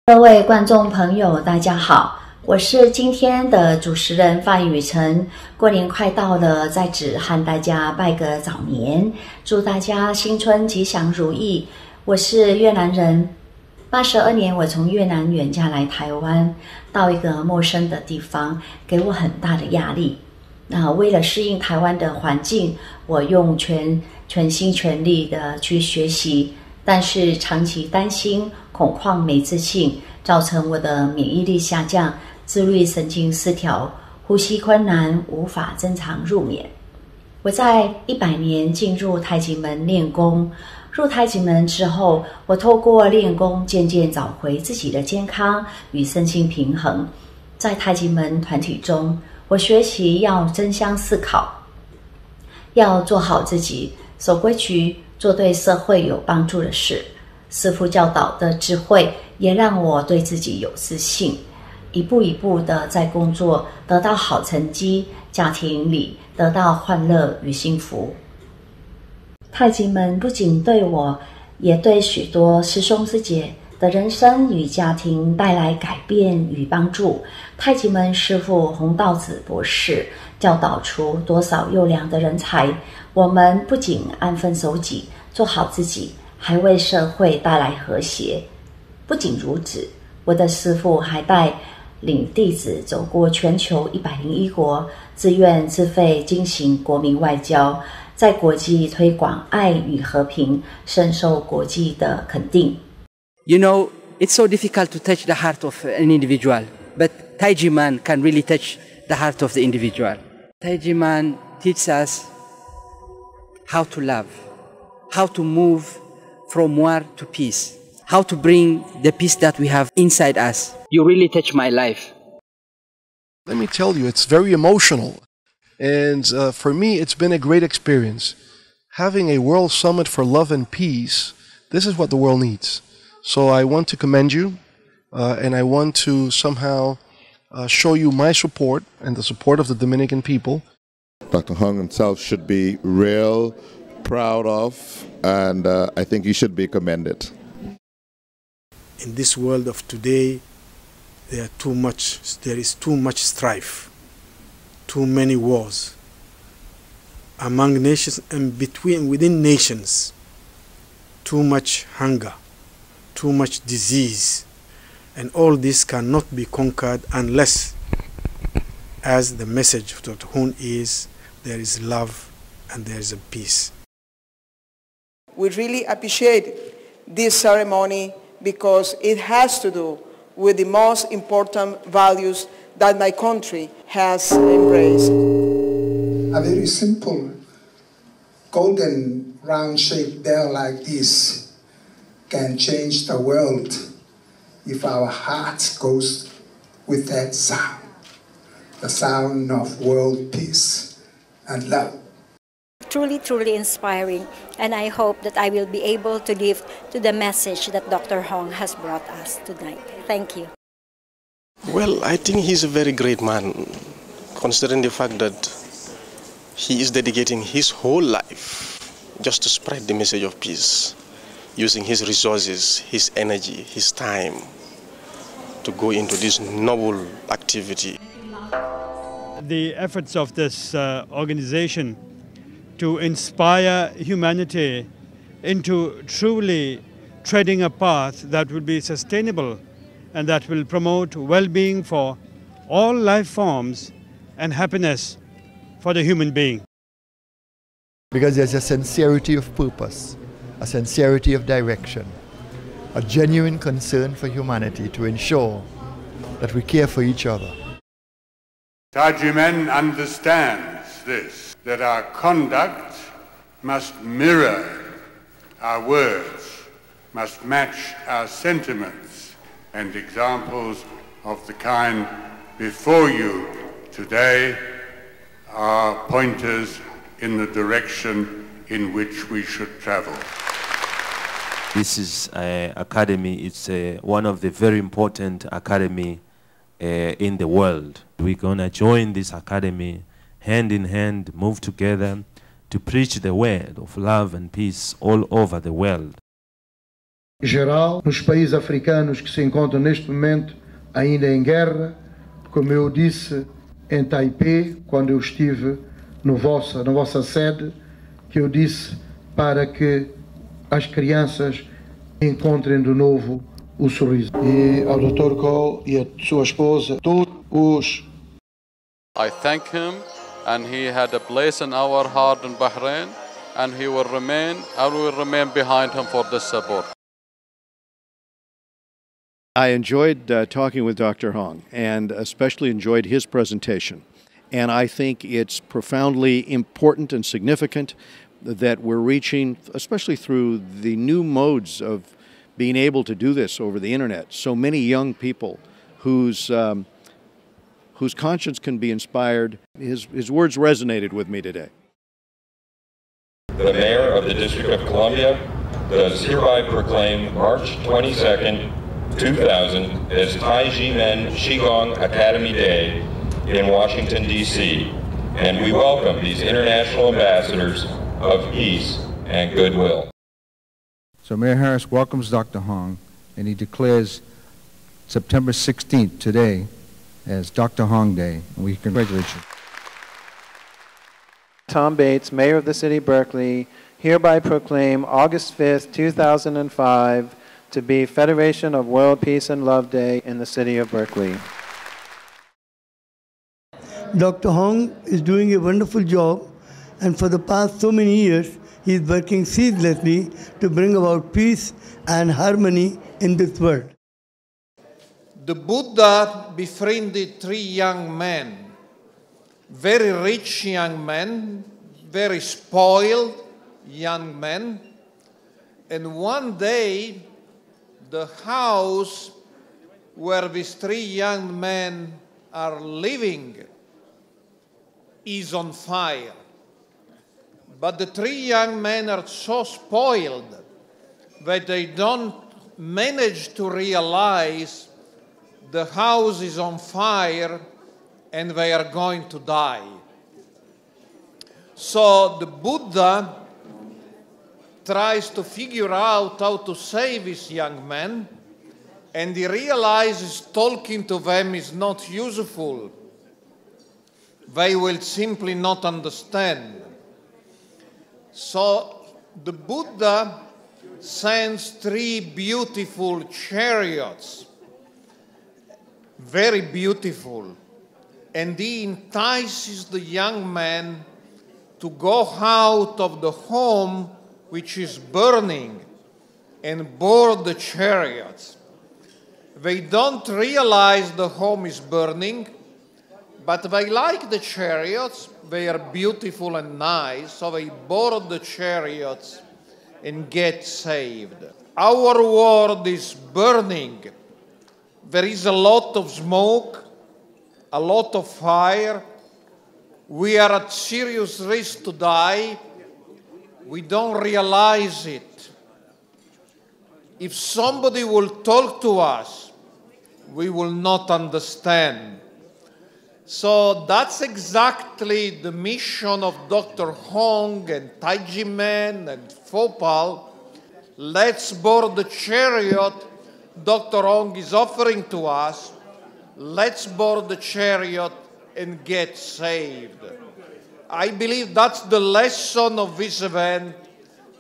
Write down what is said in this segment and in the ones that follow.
各位观众朋友，大家好，我是今天的主持人范雨晨。过年快到了，在此和大家拜个早年，祝大家新春吉祥如意。我是越南人，82年我从越南远嫁来台湾，到一个陌生的地方，给我很大的压力。那为了适应台湾的环境，我用全心全力的去学习。但是长期担心、恐慌、没自信，造成我的免疫力下降、自律神经失调、呼吸困难，无法正常入眠。我在100年进入太极门练功，入太极门之后，我透过练功渐渐找回自己的健康与身心平衡。在太极门团体中，我学习要正向思考，要做好自己，守规矩，做对社会有帮助的事。师父教导的智慧也让我对自己有自信，一步一步的在工作得到好成绩，家庭里得到欢乐与幸福。太极门不仅对我，也对许多师兄师姐的人生与家庭带来改变与帮助。太极门师父洪道子博士教导出多少优良的人才，我们不仅安分守己，做好自己，还为社会带来和谐。不仅如此，我的师父还带领弟子走过全球101国，自愿自费进行国民外交，在国际推广爱与和平，深受国际的肯定。You know, it's so difficult to touch the heart of an individual, but Taiji Man can really touch the heart of the individual. Taiji Man teaches us how to love, how to move from war to peace, how to bring the peace that we have inside us. You really touch my life. Let me tell you, it's very emotional. And for me, it's been a great experience. Having a World Summit for Love and Peace, this is what the world needs. So I want to commend you, and I want to somehow show you my support and the support of the Dominican people. Dr. Hung himself should be real proud of, and I think he should be commended. In this world of today, there is too much strife, too many wars among nations and within nations, too much hunger, too much disease, and all this cannot be conquered unless, as the message of Dr. Hun is, there is love and there is a peace. We really appreciate this ceremony because it has to do with the most important values that my country has embraced. A very simple golden round shaped bell like this can change the world if our heart goes with that sound, the sound of world peace and love. Truly inspiring, and I hope that I will be able to live to the message that Dr. Hong has brought us tonight. Thank you. Well, I think he's a very great man, considering the fact that he is dedicating his whole life just to spread the message of peace, using his resources, his energy, his time to go into this noble activity. The efforts of this organization to inspire humanity into truly treading a path that will be sustainable and that will promote well-being for all life forms and happiness for the human being. Because there's a sincerity of purpose, a sincerity of direction, a genuine concern for humanity to ensure that we care for each other. Taiji Men understands this, that our conduct must mirror our words, must match our sentiments, and examples of the kind before you today are pointers in the direction in which we should travel. This is an academy. It's one of the very important academy in the world. We're going to join this academy hand in hand, move together to preach the word of love and peace all over the world. geral, nos países africanos que se encontram neste momento ainda em guerra, como eu disse em Taipei, quando eu estive na vossa sede, que eu disse para que as crianças encontrem de novo o sorriso. E ao Dr. Cole e a sua esposa, todos os... I thank him, and he had a place in our heart in Bahrain, and he will remain, I will remain behind him for this support. I enjoyed talking with Dr. Hong, and especially enjoyed his presentation. And I think it's profoundly important and significant that we're reaching, especially through the new modes of being able to do this over the internet, so many young people whose conscience can be inspired. His words resonated with me today. The Mayor of the District of Columbia does hereby proclaim March 22nd, 2000 as Tai-Ji-Men Qigong Academy Day in Washington, D.C., and we welcome these international ambassadors of peace and goodwill. So Mayor Harris welcomes Dr. Hong, and he declares September 16th, today, as Dr. Hong Day, and we congratulate you. Tom Bates, Mayor of the City of Berkeley, hereby proclaim August 5th, 2005 to be Federation of World Peace and Love Day in the City of Berkeley. Dr. Hong is doing a wonderful job, and for the past so many years, he is working ceaselessly to bring about peace and harmony in this world. The Buddha befriended 3 young men, very rich young men, very spoiled young men, and one day the house where these 3 young men are living is on fire. But the 3 young men are so spoiled that they don't manage to realize the house is on fire and they are going to die. So the Buddha tries to figure out how to save these young men, and he realizes talking to them is not useful. They will simply not understand. So the Buddha sends 3 beautiful chariots, very beautiful, and he entices the young man to go out of the home which is burning and board the chariots. They don't realize the home is burning, but they like the chariots. They are beautiful and nice, so they board the chariots and get saved. Our world is burning. There is a lot of smoke, a lot of fire. We are at serious risk to die. We don't realize it. If somebody will talk to us, we will not understand. So that's exactly the mission of Dr. Hong and Tai-Ji-Men and Phopal. Let's board the chariot Dr. Hong is offering to us. Let's board the chariot and get saved. I believe that's the lesson of this event.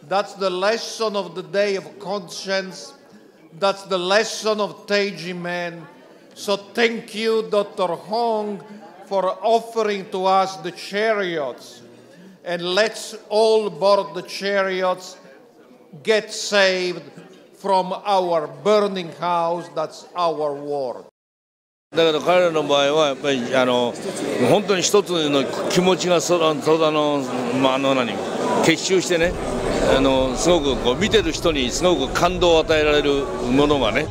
That's the lesson of the Day of Conscience. That's the lesson of Tai-Ji-Men. So thank you, Dr. Hong, for offering to us the chariots. And let's all board the chariots, get saved from our burning house. That's our world. だから彼らの場合はやっぱり本当に一つの気持ちが結集してねすごくこう見てる人にすごく感動を与えられるものがね。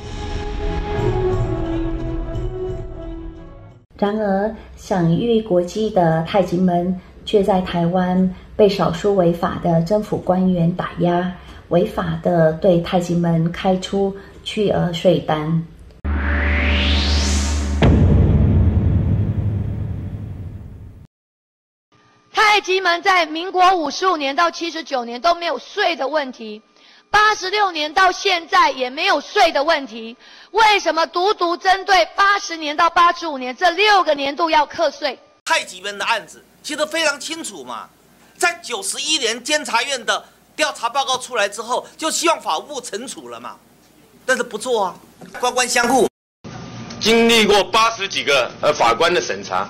然而，享誉国际的太极门却在台湾被少数违法的政府官员打压，违法的对太极门开出巨额税单。太极门在民国55年到79年都没有税的问题， 86年到现在也没有税的问题，为什么独针对80年到85年这6个年度要课税？太极门的案子其实非常清楚嘛，在91年监察院的调查报告出来之后，就希望法务部惩处了嘛，但是不做啊，官官相护。经历过80几个法官的审查，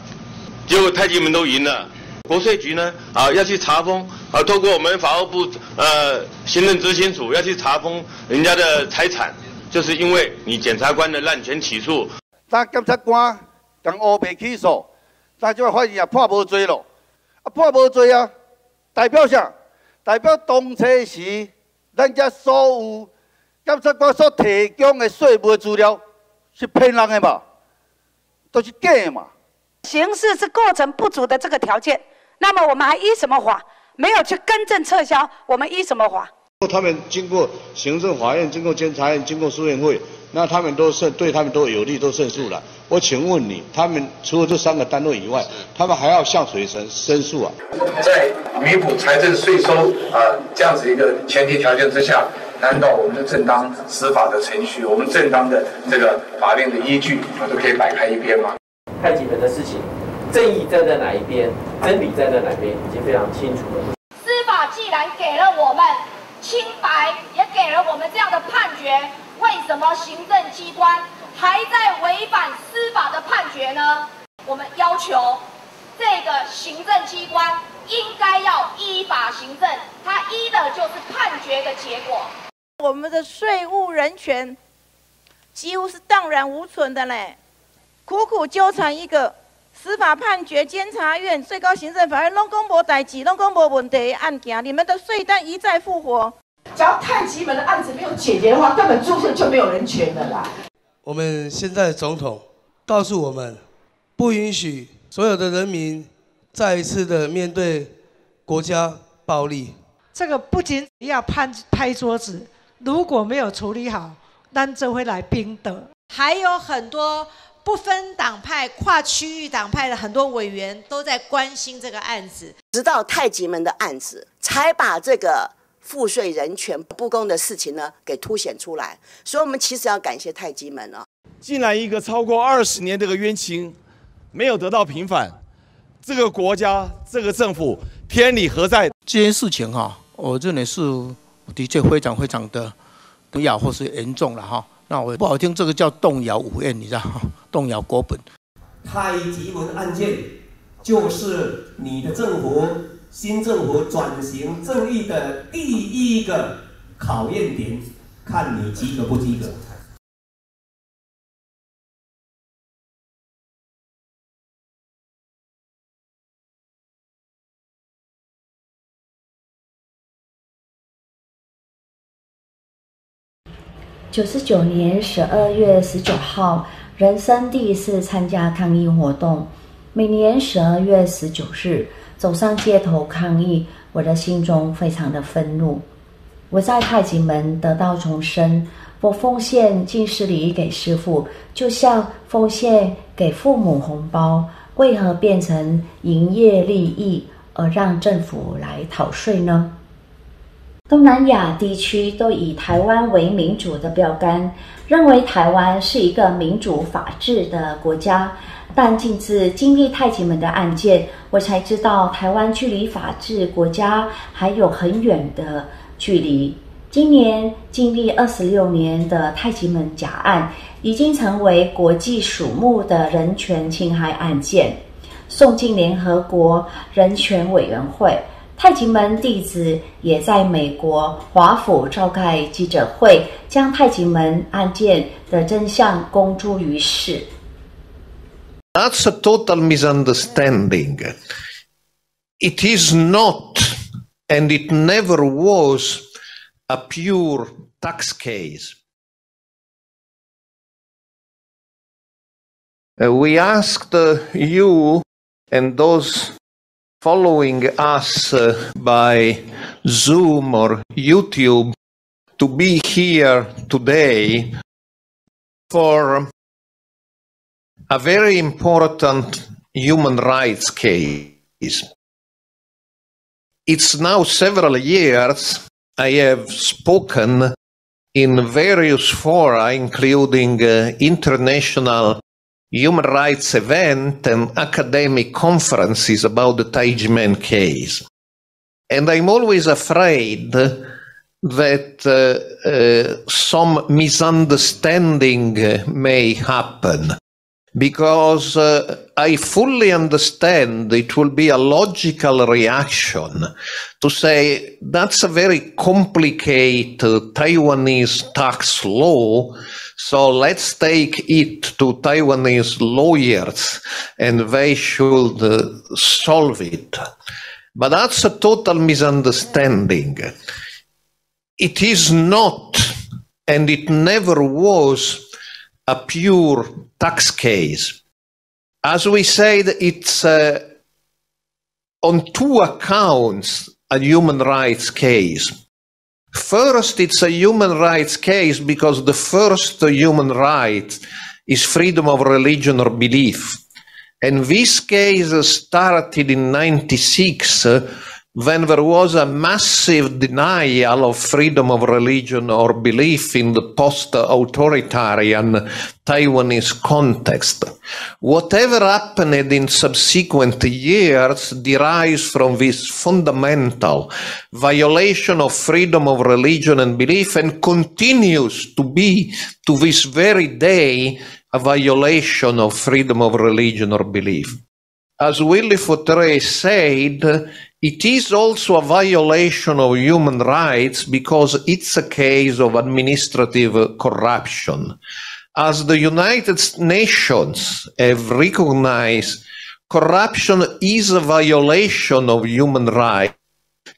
结果太极门都赢了。国税局呢要去查封透过我们法务部行政执行署要去查封人家的财产，就是因为你检察官的滥权起诉。咱检察官将乌白起诉，咱这法院也判无罪咯，判无罪啊，代表啥？代表当初时咱这所有检察官所提供的税务资料是骗人的嘛，都是假的嘛。刑事是构成不足的这个条件，那么我们还依什么法？没有去更正撤销，我们依什么法？他们经过行政法院、经过监察院、经过诉愿会，那他们都对他们都有利，都胜诉了。我请问你，他们除了这3个单位以外，他们还要向谁申诉啊？在弥补财政税收这样子一个前提条件之下，难道我们的正当司法的程序，我们正当的这个法令的依据都可以摆开一边吗？太极门的事情，正义站在哪一边，真理站在哪边，已经非常清楚了。司法既然给了我们清白，也给了我们这样的判决，为什么行政机关还在违反司法的判决呢？我们要求这个行政机关应该要依法行政，它依的就是判决的结果。我们的税务人权几乎是荡然无存的嘞，苦苦纠缠一个司法判决、监察院、最高行政法院拢讲无代志、拢讲无问题的案件，你们的税单一再复活。只要太极门的案子没有解决的话，根本就没有人权了啦。我们现在的总统告诉我们，不允许所有的人民再一次的面对国家暴力。这个不仅要拍桌子，如果没有处理好，咱就会来冰的。还有很多不分党派、跨区域党派的很多委员都在关心这个案子，直到太极门的案子，才把这个赋税人权不公的事情呢给凸显出来。所以我们其实要感谢太极门啊。竟然一个超过20年这个冤情没有得到平反，这个国家、这个政府天理何在？这件事情我认为是的确非常的重要或是严重了哈。那我不好听，这个叫动摇五院，你知道，动摇国本。太极门案件就是你的政府、新政府转型正义的第一个考验点，看你及格不及格。99年12月19号，人生第一次参加抗议活动。每年12月19日走上街头抗议，我的心中非常的愤怒。我在太极门得到重生，我奉献进士礼给师父，就像奉献给父母红包，为何变成营业利益而让政府来讨税呢？东南亚地区都以台湾为民主的标杆，认为台湾是一个民主法治的国家。但近次经历太极门的案件，我才知道台湾距离法治国家还有很远的距离。今年经历26年的太极门假案，已经成为国际瞩目的人权侵害案件，送进联合国人权委员会。太极门弟子也在美国华府召开记者会，将太极门案件的真相公诸于世。That's a total misunderstanding. It is not, and it never was, a pure tax case. We asked you and those following us by Zoom or YouTube to be here today for a very important human rights case. It's now several years I have spoken in various fora, including international human rights events and academic conferences about the Taiji case. And I'm always afraid that some misunderstanding may happen, because I fully understand it will be a logical reaction to say that's a very complicated Taiwanese tax law, so let's take it to Taiwanese lawyers and they should solve it. But that's a total misunderstanding. It is not, and it never was, a pure tax case. As we said, it's on two accounts a human rights case. First, it's a human rights case because the first human right is freedom of religion or belief. And this case started in 1996 when there was a massive denial of freedom of religion or belief in the post-authoritarian Taiwanese context. Whatever happened in subsequent years derives from this fundamental violation of freedom of religion and belief, and continues to be, to this very day, a violation of freedom of religion or belief. As Willy Fautré said, it is also a violation of human rights because it's a case of administrative corruption. As the United Nations have recognized, corruption is a violation of human rights.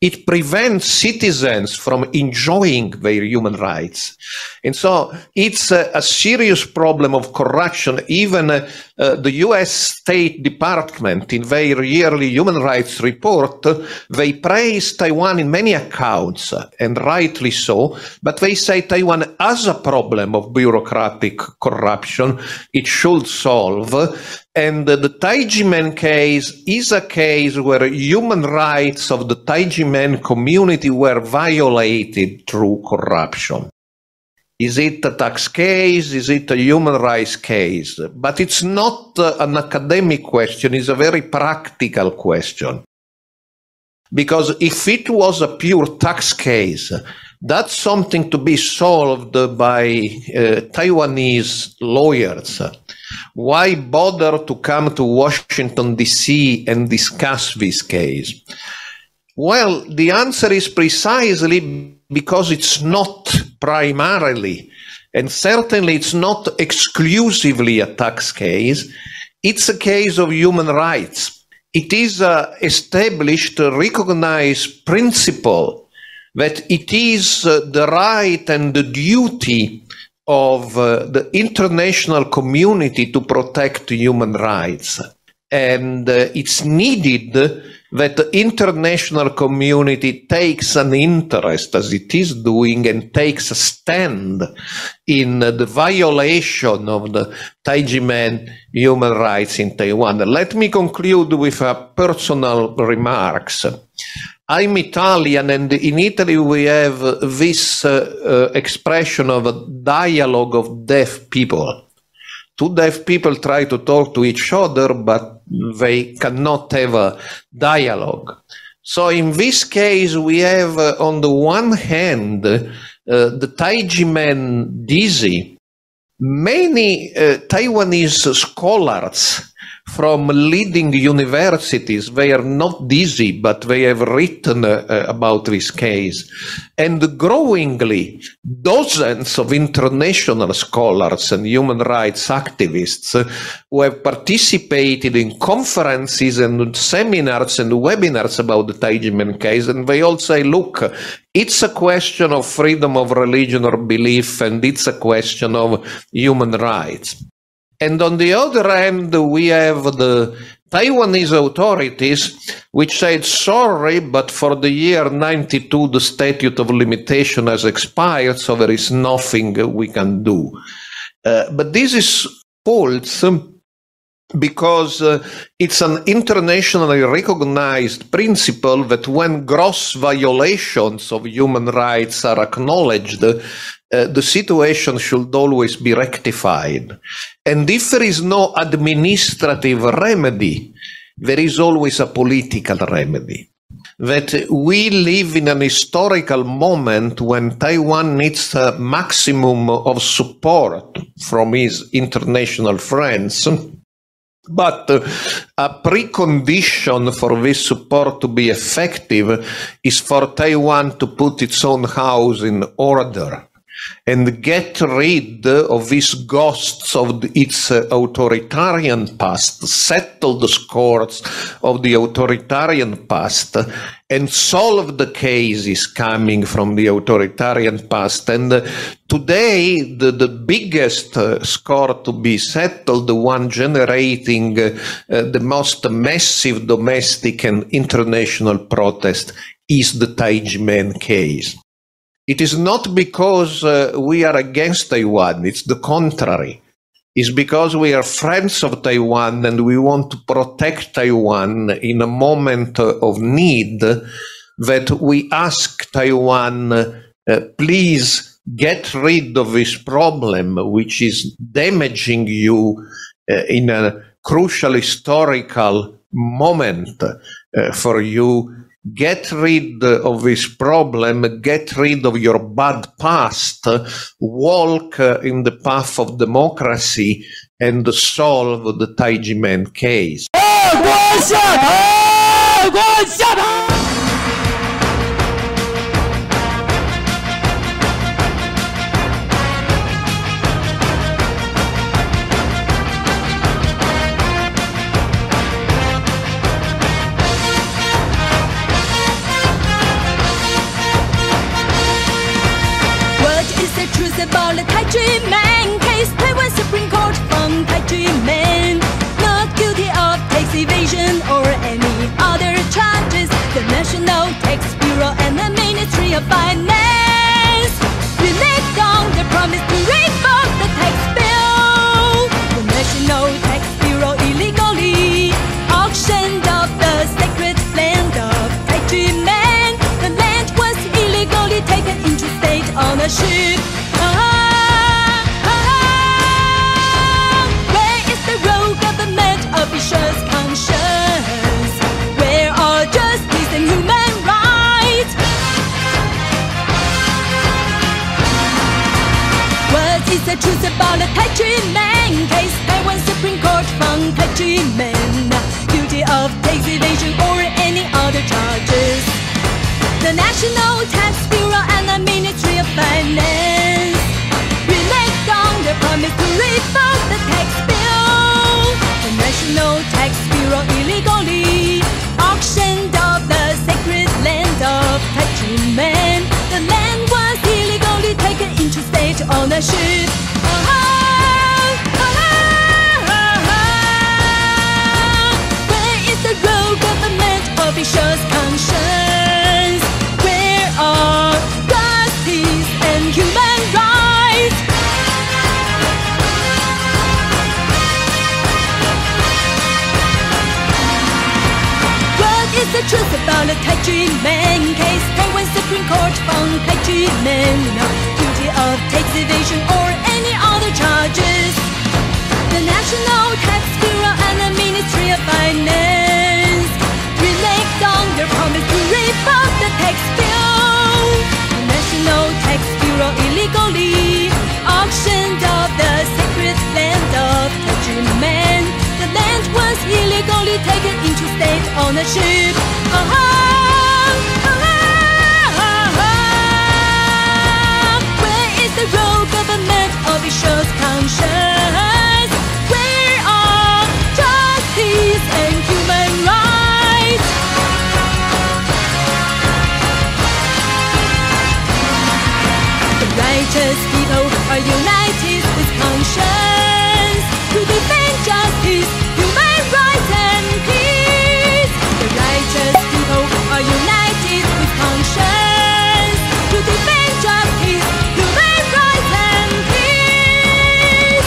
It prevents citizens from enjoying their human rights. And so it's a serious problem of corruption. Even the US State Department, in their yearly human rights report, they praise Taiwan in many accounts, and rightly so, but they say Taiwan has a problem of bureaucratic corruption it should solve. And the Taiji case is a case where human rights of the Taiji community were violated through corruption. Is it a tax case? Is it a human rights case? But it's not an academic question, it's a very practical question. Because if it was a pure tax case, that's something to be solved by Taiwanese lawyers. Why bother to come to Washington, D.C. and discuss this case? Well, the answer is precisely because it's not primarily, and certainly it's not exclusively a tax case. It's a case of human rights. It is an established, recognized principle that it is the right and the duty of the international community to protect human rights. And it's needed that the international community takes an interest, as it is doing, and takes a stand in the violation of the Taiji human rights in Taiwan. Let me conclude with a personal remarks. I'm Italian, and in Italy we have this expression of a dialogue of deaf people. Two deaf people try to talk to each other, but they cannot have a dialogue. So in this case, we have, on the one hand, the Taiji dizzy. Many Taiwanese scholars from leading universities, they are not dizzy, but they have written about this case. And growingly, dozens of international scholars and human rights activists who have participated in conferences and seminars and webinars about the Taiji case, and they all say, look, it's a question of freedom of religion or belief, and it's a question of human rights. And on the other hand, we have the Taiwanese authorities, which said, sorry, but for the year 92, the statute of limitation has expired, so there is nothing we can do. But this is false, because it's an internationally recognized principle that when gross violations of human rights are acknowledged, the situation should always be rectified. And if there is no administrative remedy, there is always a political remedy. That we live in an historical moment when Taiwan needs a maximum of support from its international friends. But a precondition for this support to be effective is for Taiwan to put its own house in order and get rid of these ghosts of its authoritarian past, settle the scores of the authoritarian past, and solve the cases coming from the authoritarian past. And today, the biggest score to be settled, the one generating the most massive domestic and international protest, is the太极门case. It is not because we are against Taiwan, it's the contrary. It's because we are friends of Taiwan and we want to protect Taiwan in a moment of need that we ask Taiwan, please get rid of this problem which is damaging you in a crucial historical moment for you. Get rid of this problem, get rid of your bad past, walk in the path of democracy and solve the 太极门 case. 二关下台，二关下台。About the 太极门 case, Taiwan Supreme Court found 太极门 not guilty of tax evasion or any other charges. The National Tax Bureau and the Ministry of Finance reneged on their promise to revoke the tax bill. The National Tax Bureau illegally auctioned off the sacred land of 太极门. The land was illegally taken into state ownership. Officials' conscience, where are justice and human rights? What is the truth about the 太极门 case? Taiwan Supreme Court found 太极门 guilty of tax evasion or any other charges. The National Tax Bureau and the Ministry of Finance reneged on their promise to revoke the tax bill. The National Tax Bureau illegally auctioned off the sacred land of 太极门. The land was illegally taken into state ownership. Where is the real government officials' conscience? Where are justice and human rights? What is the truth about the 太极门 case? Taiwan Supreme Court found 太极门 guilty of tax evasion or any other charges. The National Tax Bureau and the Ministry of Finance reneged on their promise to revoke the tax bill. The National Tax Bureau illegally auctioned off the sacred land of 太极门. The land was illegally taken into state ownership. Where is the real government officials' conscience? Where are justice and human rights? The righteous people are united with conscience to defend justice, human rights and peace. The righteous people are united with conscience to defend justice, human rights and peace.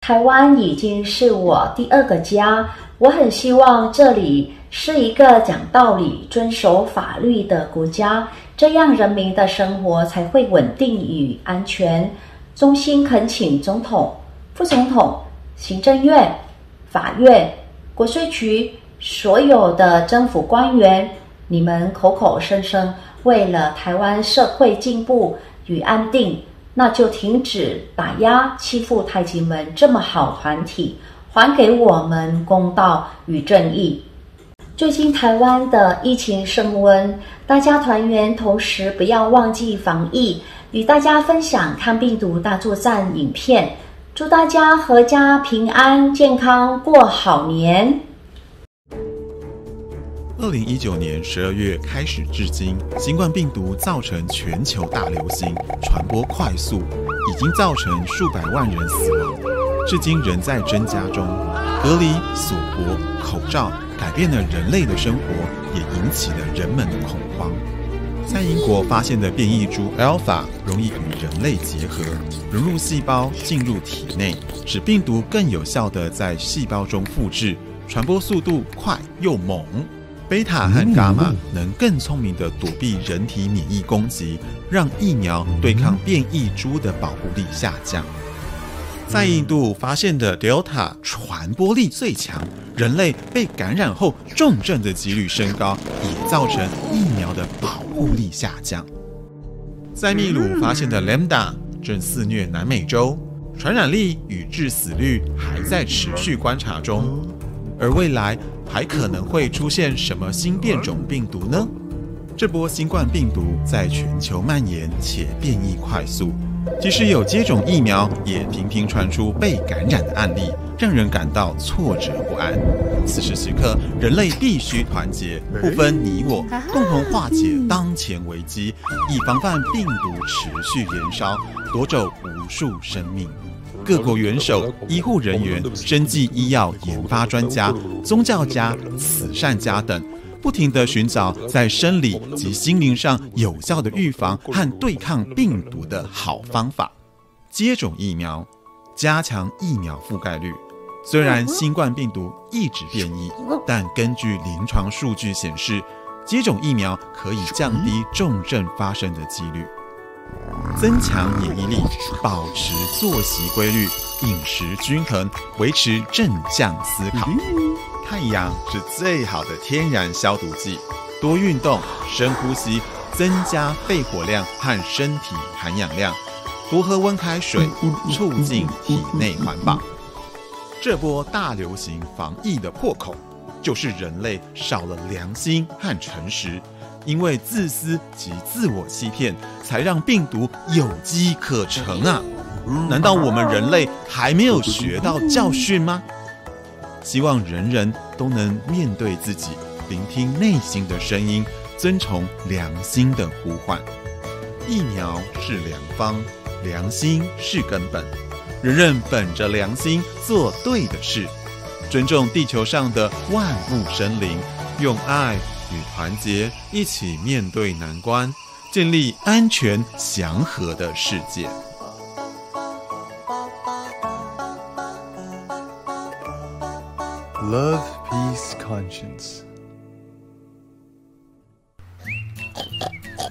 台湾已经是我第2个家，我很希望这里是一个讲道理、遵守法律的国家，这样人民的生活才会稳定与安全。衷心恳请总统、副总统、行政院、法院、国税局所有的政府官员，你们口口声声为了台湾社会进步与安定，那就停止打压欺负太极门这么好团体，还给我们公道与正义。最近台湾的疫情升温，大家团圆，同时不要忘记防疫，与大家分享抗病毒大作战影片，祝大家阖家平安健康过好年。2019年12月开始至今，新冠病毒造成全球大流行，传播快速，已经造成数百万人死亡，至今仍在增加中。隔离、锁国、口罩改变了人类的生活，也引起了人们的恐慌。在英国发现的变异株 Alpha 容易与人类结合，融入细胞，进入体内，使病毒更有效地在细胞中复制，传播速度快又猛。贝塔和伽马能更聪明地躲避人体免疫攻击，让疫苗对抗变异株的保护力下降。在印度发现的 Delta 传播力最强，人类被感染后重症的几率升高，也造成疫苗的保护力下降。在秘鲁发现的 Lambda 正肆虐南美洲，传染力与致死率还在持续观察中。而未来还可能会出现什么新变种病毒呢？这波新冠病毒在全球蔓延且变异快速，即使有接种疫苗，也频频传出被感染的案例，让人感到挫折不安。此时此刻，人类必须团结，不分你我，共同化解当前危机，以防范病毒持续延烧，夺走无数生命。各国元首、医护人员、生技医药研发专家、宗教家、慈善家等，不停地寻找在生理及心灵上有效的预防和对抗病毒的好方法。接种疫苗，加强疫苗覆盖率。虽然新冠病毒一直变异，但根据临床数据显示，接种疫苗可以降低重症发生的几率。增强免疫力，保持作息规律，饮食均衡，维持正向思考。太阳是最好的天然消毒剂，多运动，深呼吸，增加肺活量和身体含氧量，多喝温开水，促进体内环保。这波大流行防疫的破口，就是人类少了良心和诚实。因为自私及自我欺骗，才让病毒有机可乘啊！难道我们人类还没有学到教训吗？希望人人都能面对自己，聆听内心的声音，遵从良心的呼唤。疫苗是良方，良心是根本。人人本着良心做对的事，尊重地球上的万物生灵，用爱与团结一起面对难关，建立安全祥和的世界。Love, peace, conscience。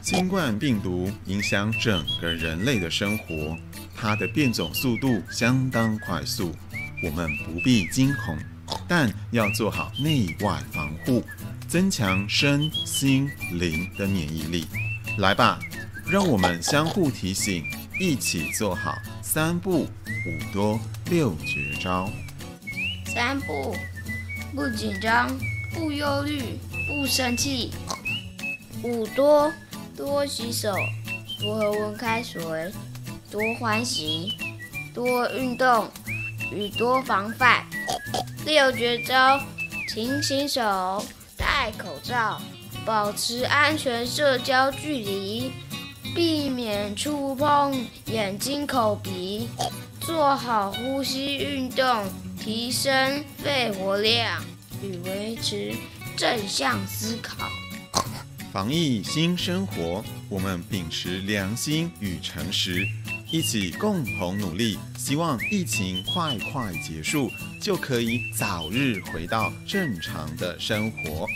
新冠病毒影响整个人类的生活，它的变种速度相当快速，我们不必惊恐，但要做好内外防护，增强身心灵的免疫力。来吧，让我们相互提醒，一起做好3不5多6绝招。3不：不紧张，不忧虑，不生气。5多：多洗手，多喝温开水，多欢喜，多运动与多防范。6绝招：勤洗手，戴口罩，保持安全社交距离，避免触碰眼睛、口、鼻，做好呼吸运动，提升肺活量与维持正向思考。防疫新生活，我们秉持良心与诚实，一起共同努力，希望疫情快快结束，就可以早日回到正常的生活。